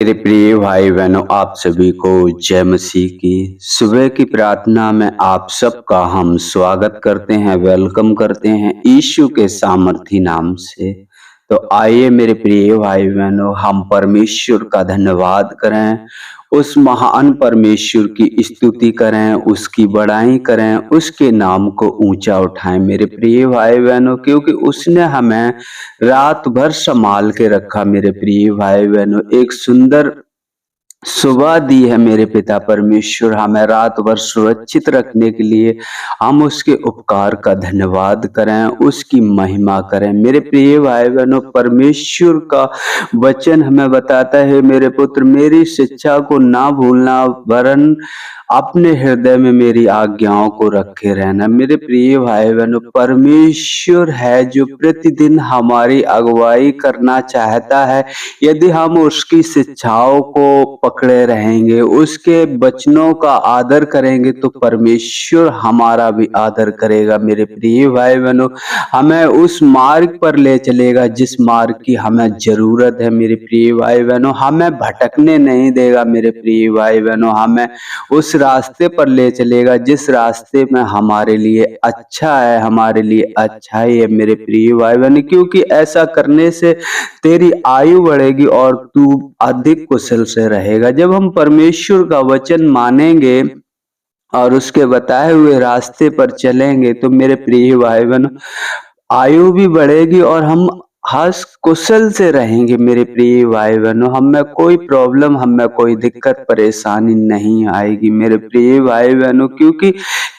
मेरे प्रिय भाई बहनों, आप सभी को जय मसीह की। सुबह की प्रार्थना में आप सबका हम स्वागत करते हैं, वेलकम करते हैं यीशु के सामर्थी नाम से। तो आइए मेरे प्रिय भाई बहनों, हम परमेश्वर का धन्यवाद करें, उस महान परमेश्वर की स्तुति करें, उसकी बड़ाई करें, उसके नाम को ऊंचा उठाएं मेरे प्रिय भाई बहनों, क्योंकि उसने हमें रात भर संभाल के रखा। मेरे प्रिय भाई बहनों, एक सुंदर सुबह दी है मेरे पिता परमेश्वर हमें रात भर सुरक्षित रखने के लिए। हम उसके उपकार का धन्यवाद करें, उसकी महिमा करें। मेरे प्रिय भाई बहनों, परमेश्वर का वचन हमें बताता है, मेरे पुत्र मेरी शिक्षा को ना भूलना, वरन अपने हृदय में मेरी आज्ञाओं को रखे रहना। मेरे प्रिय भाई बहनों, परमेश्वर है जो प्रतिदिन हमारी अगुवाई करना चाहता है। यदि हम उसकी शिक्षाओं को पकड़े रहेंगे, उसके वचनों का आदर करेंगे, तो परमेश्वर हमारा भी आदर करेगा। मेरे प्रिय भाई बहनों, हमें उस मार्ग पर ले चलेगा जिस मार्ग की हमें जरूरत है। मेरे प्रिय भाई बहनों, हमें भटकने नहीं देगा। मेरे प्रिय भाई बहनों, हमें उस रास्ते पर ले चलेगा जिस रास्ते में हमारे लिए अच्छा है, हमारे लिए अच्छाई है। मेरे प्रिय भाई बहनों, क्योंकि ऐसा करने से तेरी आयु बढ़ेगी और तू अधिक कुशल से रहेगा। जब हम परमेश्वर का वचन मानेंगे और उसके बताए हुए रास्ते पर चलेंगे, तो मेरे प्रिय भाई बहनों, आयु भी बढ़ेगी और हम हर्ष कुशल से रहेंगे। मेरे प्रिय भाई बहनों, हमें कोई प्रॉब्लम, हमें कोई दिक्कत परेशानी नहीं आएगी। मेरे प्रिय भाई बहनों, क्योंकि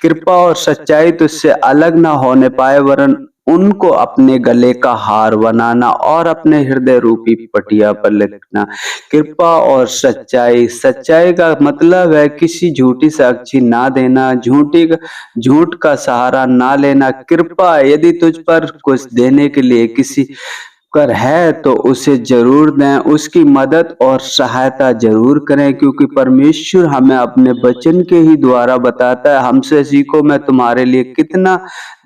कृपा और सच्चाई तुझसे अलग ना होने पाए, वरन उनको अपने गले का हार बनाना और अपने हृदय रूपी पटिया पर लिखना। कृपा और सच्चाई, सच्चाई का मतलब है किसी झूठी साक्षी ना देना, झूठ का सहारा ना लेना। कृपा, यदि तुझ पर कुछ देने के लिए किसी कर है तो उसे जरूर दें, उसकी मदद और सहायता जरूर करें, क्योंकि परमेश्वर हमें अपने वचन के ही द्वारा बताता है, हमसे सीखो मैं तुम्हारे लिए कितना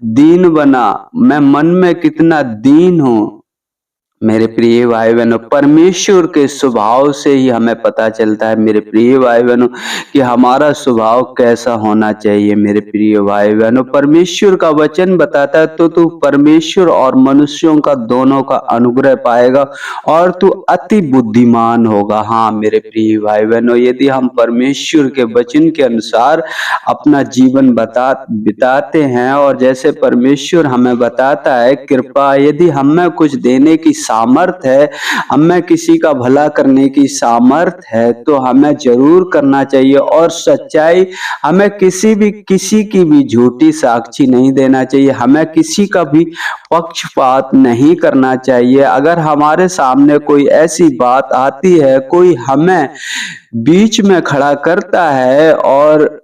दीन बना, मैं मन में कितना दीन हूँ। मेरे प्रिय भाई बहनों, परमेश्वर के स्वभाव से ही हमें पता चलता है मेरे प्रिय भाई बहनों कि हमारा स्वभाव कैसा होना चाहिए। मेरे प्रिय भाई बहनों, परमेश्वर का वचन बताता है तो तू परमेश्वर और मनुष्यों का दोनों का अनुग्रह पाएगा और तू अति बुद्धिमान होगा। हाँ मेरे प्रिय भाई बहनों, यदि हम परमेश्वर के वचन के अनुसार अपना जीवन बिताते हैं, और जैसे परमेश्वर हमें बताता है, कृपा, यदि हमें कुछ देने की सामर्थ है, हमें किसी का भला करने की सामर्थ है, तो हमें जरूर करना चाहिए। और सच्चाई, हमें किसी की भी झूठी साक्षी नहीं देना चाहिए, हमें किसी का भी पक्षपात नहीं करना चाहिए। अगर हमारे सामने कोई ऐसी बात आती है, कोई हमें बीच में खड़ा करता है और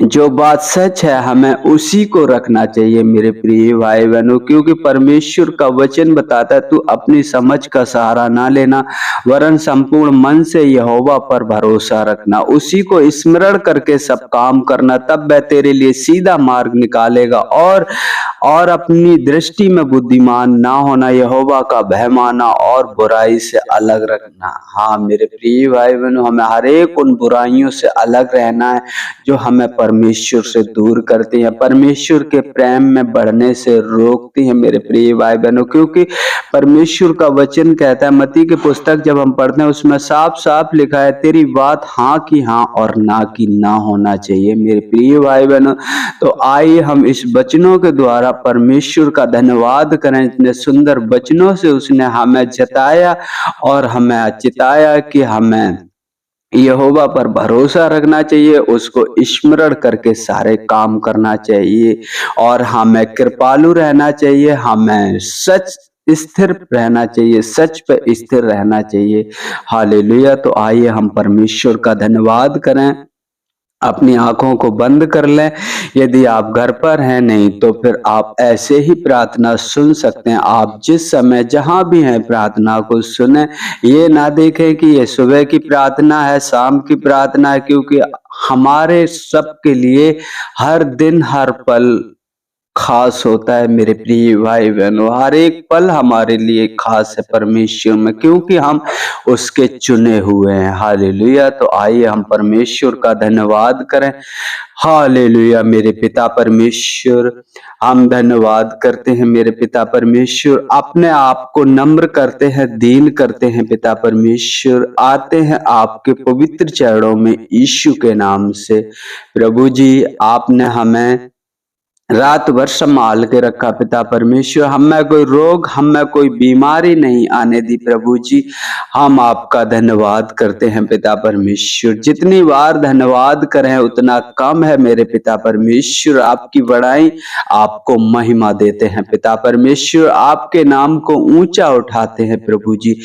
जो बात सच है, हमें उसी को रखना चाहिए। मेरे प्रिय भाई बहनों, क्योंकि परमेश्वर का वचन बताता है, तू अपनी समझ का सहारा ना लेना, वरन संपूर्ण मन से यहोवा पर भरोसा रखना, उसी को स्मरण करके सब काम करना, तब वह तेरे लिए सीधा मार्ग निकालेगा। और अपनी दृष्टि में बुद्धिमान ना होना, यहोवा का भय माना और बुराई से अलग रखना। हाँ मेरे प्रिय भाई बहनों, हमें हर एक उन बुराइयों से अलग रहना है जो हमें परमेश्वर से दूर करती हैं, परमेश्वर के प्रेम में बढ़ने से रोकती हैं। मेरे प्रिय भाई बहनों, क्योंकि परमेश्वर का वचन कहता है, मत्ती की पुस्तक जब हम पढ़ते हैं, उसमें साफ साफ लिखा है, तेरी बात हाँ की हाँ और ना की ना होना चाहिए। मेरे प्रिय भाई बहनों, तो आइए हम इस वचनों के द्वारा परमेश्वर का धन्यवाद करें। इतने सुंदर वचनों से उसने हमें जताया और हमें चिताया कि हमें यहोवा पर भरोसा रखना चाहिए, उसको स्मरण करके सारे काम करना चाहिए, और हमें कृपालु रहना चाहिए, हमें सच स्थिर रहना चाहिए, सच पे स्थिर रहना चाहिए। हालेलुया। तो आइए हम परमेश्वर का धन्यवाद करें, अपनी आंखों को बंद कर लें। यदि आप घर पर हैं, नहीं तो फिर आप ऐसे ही प्रार्थना सुन सकते हैं। आप जिस समय जहां भी हैं प्रार्थना को सुने, ये ना देखें कि ये सुबह की प्रार्थना है, शाम की प्रार्थना है, क्योंकि हमारे सबके लिए हर दिन हर पल खास होता है मेरे प्रिय भाई बहनों। हर एक पल हमारे लिए खास है परमेश्वर में, क्योंकि हम उसके चुने हुए हैं। हालेलुया। तो आइए हम परमेश्वर का धन्यवाद करें। हालेलुया। मेरे पिता परमेश्वर, हम धन्यवाद करते हैं मेरे पिता परमेश्वर। अपने आप को नम्र करते हैं, दीन करते हैं पिता परमेश्वर। आते हैं आपके पवित्र चरणों में यीशु के नाम से। प्रभु जी, आपने हमें रात भर संभाल के रखा पिता परमेश्वर। हमें कोई रोग, हमें कोई बीमारी नहीं आने दी प्रभु जी। हम आपका धन्यवाद करते हैं पिता परमेश्वर। जितनी बार धन्यवाद करें उतना कम है मेरे पिता परमेश्वर। आपकी बड़ाई, आपको महिमा देते हैं पिता परमेश्वर। आपके नाम को ऊंचा उठाते हैं प्रभु जी।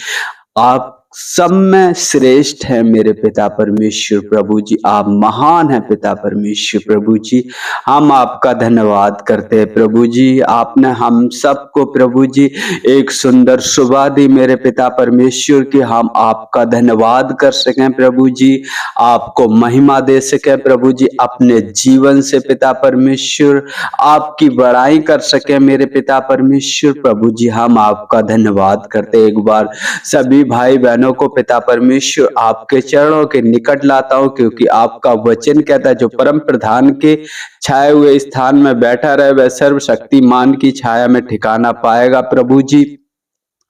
आप सब में श्रेष्ठ है मेरे पिता परमेश्वर। प्रभु जी, आप महान है पिता परमेश्वर। प्रभु जी, हम आपका धन्यवाद करते हैं प्रभु जी। आपने हम सबको प्रभु जी एक सुंदर सुबह दी मेरे पिता परमेश्वर की हम आपका धन्यवाद कर सकें प्रभु जी, आपको महिमा दे सकें प्रभु जी अपने जीवन से पिता परमेश्वर, आपकी बड़ाई कर सके मेरे पिता परमेश्वर। प्रभु जी, हम आपका धन्यवाद करते। एक बार सभी भाई बहनों को पिता परमेश्वर आपके चरणों के निकट लाता हूँ, क्योंकि आपका वचन कहता है जो परम प्रधान के छाए हुए स्थान में बैठा रहे वह सर्वशक्तिमान की छाया में ठिकाना पाएगा। प्रभु जी,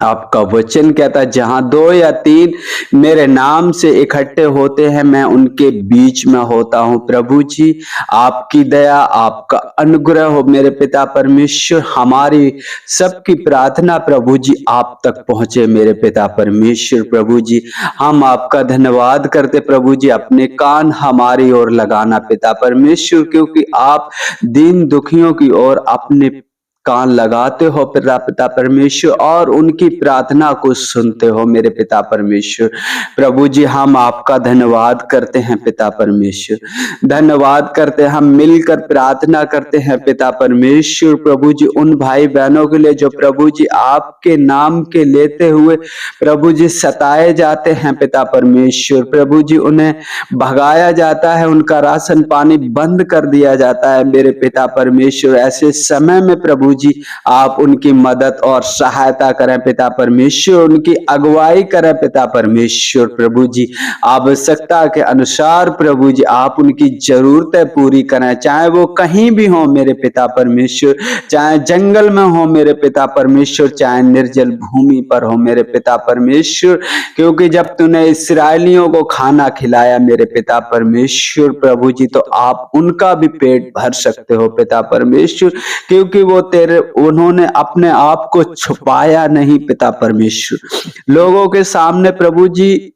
आपका वचन कहता है जहां 2 या 3 मेरे नाम से इकट्ठे होते हैं मैं उनके बीच में होता हूं। प्रभु जी, आपकी दया, आपका अनुग्रह हो मेरे पिता परमेश्वर। हमारी सबकी प्रार्थना प्रभु जी आप तक पहुंचे मेरे पिता परमेश्वर। प्रभु जी, हम आपका धन्यवाद करते प्रभु जी। अपने कान हमारी ओर लगाना पिता परमेश्वर, क्योंकि आप दीन दुखियों की ओर अपने कान लगाते हो पिता परमेश्वर और उनकी प्रार्थना को सुनते हो मेरे पिता परमेश्वर। प्रभु जी, हम आपका धन्यवाद करते हैं पिता परमेश्वर। धन्यवाद करते हैं, हम मिलकर प्रार्थना करते हैं पिता परमेश्वर। प्रभु जी, उन भाई बहनों के लिए जो प्रभु जी आपके नाम के लेते हुए प्रभु जी सताए जाते हैं पिता परमेश्वर। प्रभु जी, उन्हें भगाया जाता है, उनका राशन पानी बंद कर दिया जाता है मेरे पिता परमेश्वर। ऐसे समय में प्रभु जी आप उनकी मदद और सहायता करें पिता परमेश्वर, उनकी अगुवाई करें पिता परमेश्वर। प्रभु जी, आवश्यकता के अनुसार प्रभु जी आप उनकी जरूरतें पूरी करें, चाहे वो कहीं भी हो मेरे पिता परमेश्वर, चाहे जंगल में हो मेरे पिता परमेश्वर, चाहे निर्जल भूमि पर हो मेरे पिता परमेश्वर। क्योंकि जब तूने इस्राएलियों को खाना खिलाया मेरे पिता परमेश्वर प्रभु जी, तो आप उनका भी पेट भर सकते हो पिता परमेश्वर, क्योंकि वो उन्होंने अपने आप को छुपाया नहीं पिता परमेश्वर। लोगों के सामने प्रभु जी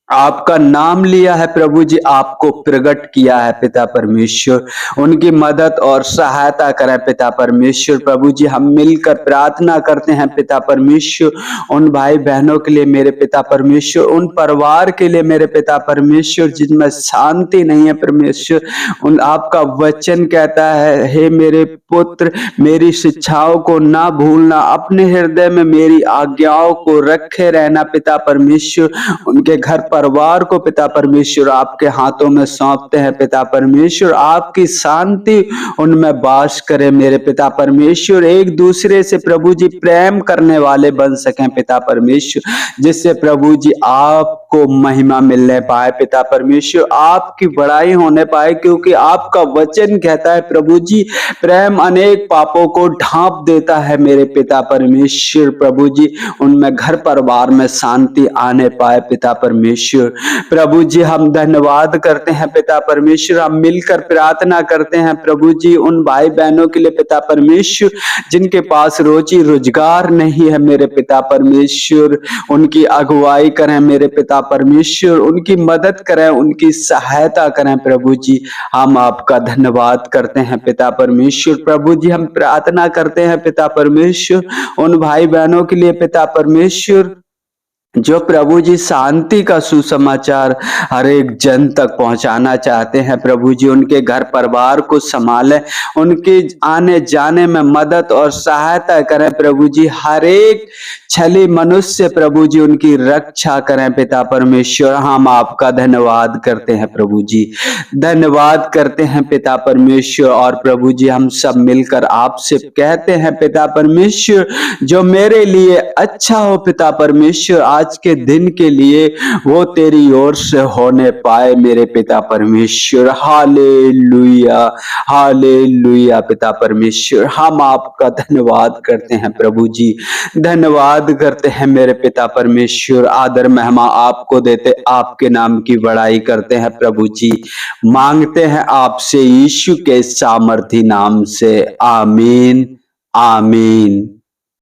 आपका नाम लिया है प्रभु जी, आपको प्रकट किया है पिता परमेश्वर। उनकी मदद और सहायता करें पिता परमेश्वर। प्रभु जी, हम मिलकर प्रार्थना करते हैं पिता परमेश्वर उन भाई बहनों के लिए मेरे पिता परमेश्वर, उन परिवार के लिए मेरे पिता परमेश्वर जिनमें शांति नहीं है परमेश्वर। उन आपका वचन कहता है, हे मेरे पुत्र, मेरी शिक्षाओं को ना भूलना, अपने हृदय में मेरी आज्ञाओं को रखे रहना पिता परमेश्वर। उनके घर परिवार को पिता परमेश्वर आपके हाथों में सौंपते हैं पिता परमेश्वर। आपकी शांति उनमें वास करे मेरे पिता परमेश्वर। एक दूसरे से प्रभु जी प्रेम करने वाले बन सकें पिता परमेश्वर, जिससे प्रभु जी आपको महिमा मिलने पाए पिता परमेश्वर, आपकी बड़ाई होने पाए। क्योंकि आपका वचन कहता है प्रभु जी, प्रेम अनेक पापों को ढांप देता है मेरे पिता परमेश्वर। प्रभु जी, उनमें घर परिवार में शांति आने पाए पिता परमेश्वर। प्रभु जी, हम धन्यवाद करते हैं पिता परमेश्वर। हम मिलकर प्रार्थना करते हैं प्रभु जी उन भाई बहनों के लिए पिता परमेश्वर जिनके पास रोजी रोजगार नहीं है मेरे पिता परमेश्वर। उनकी अगुवाई करें मेरे पिता परमेश्वर, उनकी मदद करें, उनकी सहायता करें प्रभु जी। हम आपका धन्यवाद करते हैं पिता परमेश्वर। प्रभु जी, हम प्रार्थना करते हैं पिता परमेश्वर उन भाई बहनों के लिए पिता परमेश्वर जो प्रभु जी शांति का सुसमाचार हर एक जन तक पहुंचाना चाहते हैं। प्रभु जी उनके घर परिवार को संभालें, उनके आने जाने में मदद और सहायता करें। प्रभु जी हर एक छली मनुष्य प्रभु जी उनकी रक्षा करें। पिता परमेश्वर हम आपका धन्यवाद करते हैं प्रभु जी, धन्यवाद करते हैं पिता परमेश्वर। और प्रभु जी हम सब मिलकर आपसे कहते हैं पिता परमेश्वर, जो मेरे लिए अच्छा हो पिता परमेश्वर आज के दिन के लिए वो तेरी ओर से होने पाए मेरे पिता परमेश्वर। हालेलुया, हालेलुया पिता परमेश्वर। हम आपका धन्यवाद करते हैं प्रभु जी, धन्यवाद करते हैं मेरे पिता परमेश्वर। आदर महिमा आपको देते, आपके नाम की बड़ाई करते हैं प्रभु जी। मांगते हैं आपसे यीशु के सामर्थी नाम से, आमीन, आमीन।